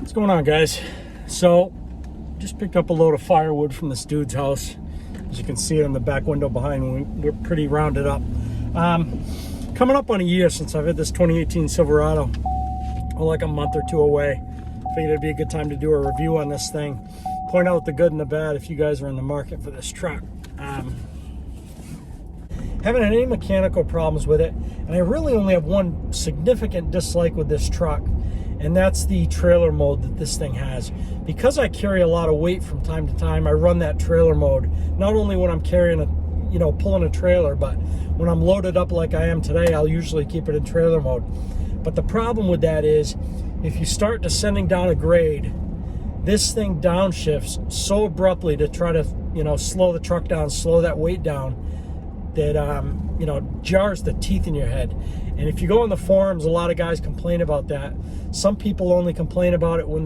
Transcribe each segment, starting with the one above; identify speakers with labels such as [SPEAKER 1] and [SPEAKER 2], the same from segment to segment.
[SPEAKER 1] What's going on, guys? So just picked up a load of firewood from this dude's house. As you can see it in the back window behind me, we're pretty rounded up. Coming up on a year since I've had this 2018 Silverado. Well, like a month or two away. Figured it'd be a good time to do a review on this thing. Point out the good and the bad if you guys are in the market for this truck. Haven't had any mechanical problems with it, and I really only have one significant dislike with this truck, and that's the trailer mode that this thing has. Because I carry a lot of weight from time to time, I run that trailer mode, not only when I'm carrying pulling a trailer, but when I'm loaded up like I am today, I'll usually keep it in trailer mode. But the problem with that is, if you start descending down a grade, this thing downshifts so abruptly to try to, slow the truck down, slow that weight down, that jars the teeth in your head. And if you go on the forums, a lot of guys complain about that. Some people only complain about it when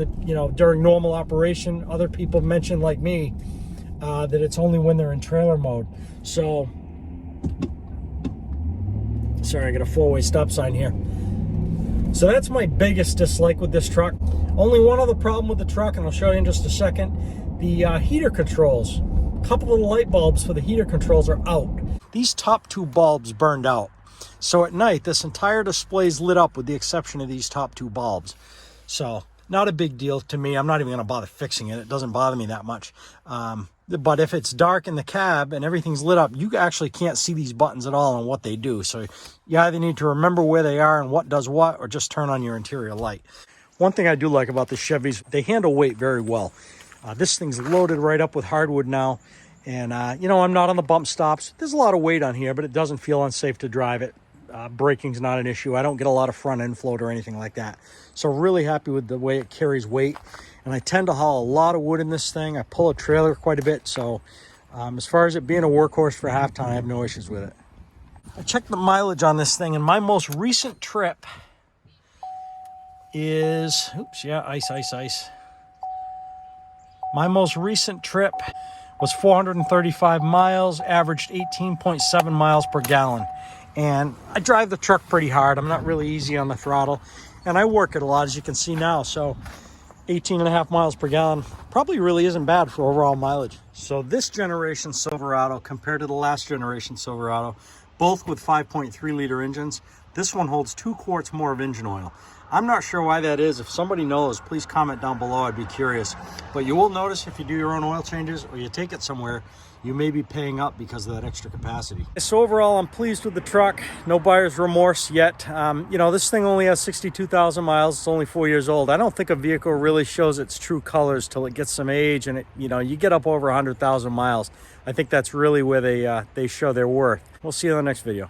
[SPEAKER 1] during normal operation. Other people mention, like me, that it's only when they're in trailer mode. So, sorry, I got a four-way stop sign here. So that's my biggest dislike with this truck. Only one other problem with the truck, and I'll show you in just a second. The heater controls. A couple of the light bulbs for the heater controls are out. These top two bulbs burned out. So at night, this entire display is lit up with the exception of these top two bulbs. So not a big deal to me. I'm not even going to bother fixing it. It doesn't bother me that much. But if it's dark in the cab and everything's lit up, you actually can't see these buttons at all and what they do. So you either need to remember where they are and what does what, or just turn on your interior light. One thing I do like about the Chevys, they handle weight very well. This thing's loaded right up with hardwood now. And, I'm not on the bump stops. There's a lot of weight on here, but it doesn't feel unsafe to drive it. Braking's not an issue. I don't get a lot of front end float or anything like that. So really happy with the way it carries weight. And I tend to haul a lot of wood in this thing. I pull a trailer quite a bit. So as far as it being a workhorse for half ton, I have no issues with it. I checked the mileage on this thing, and my most recent trip is, ice. My most recent trip was 435 miles, averaged 18.7 miles per gallon. And I drive the truck pretty hard. I'm not really easy on the throttle. And I work it a lot, as you can see now. So 18.5 miles per gallon probably really isn't bad for overall mileage. So this generation Silverado compared to the last generation Silverado, both with 5.3 liter engines, this one holds 2 quarts more of engine oil. I'm not sure why that is. If somebody knows, please comment down below. I'd be curious. But you will notice if you do your own oil changes or you take it somewhere, you may be paying up because of that extra capacity. So overall, I'm pleased with the truck. No buyer's remorse yet. This thing only has 62,000 miles. It's only 4 years old. I don't think a vehicle really shows its true colors till it gets some age and you get up over 100,000 miles. I think that's really where they show their worth. We'll see you in the next video.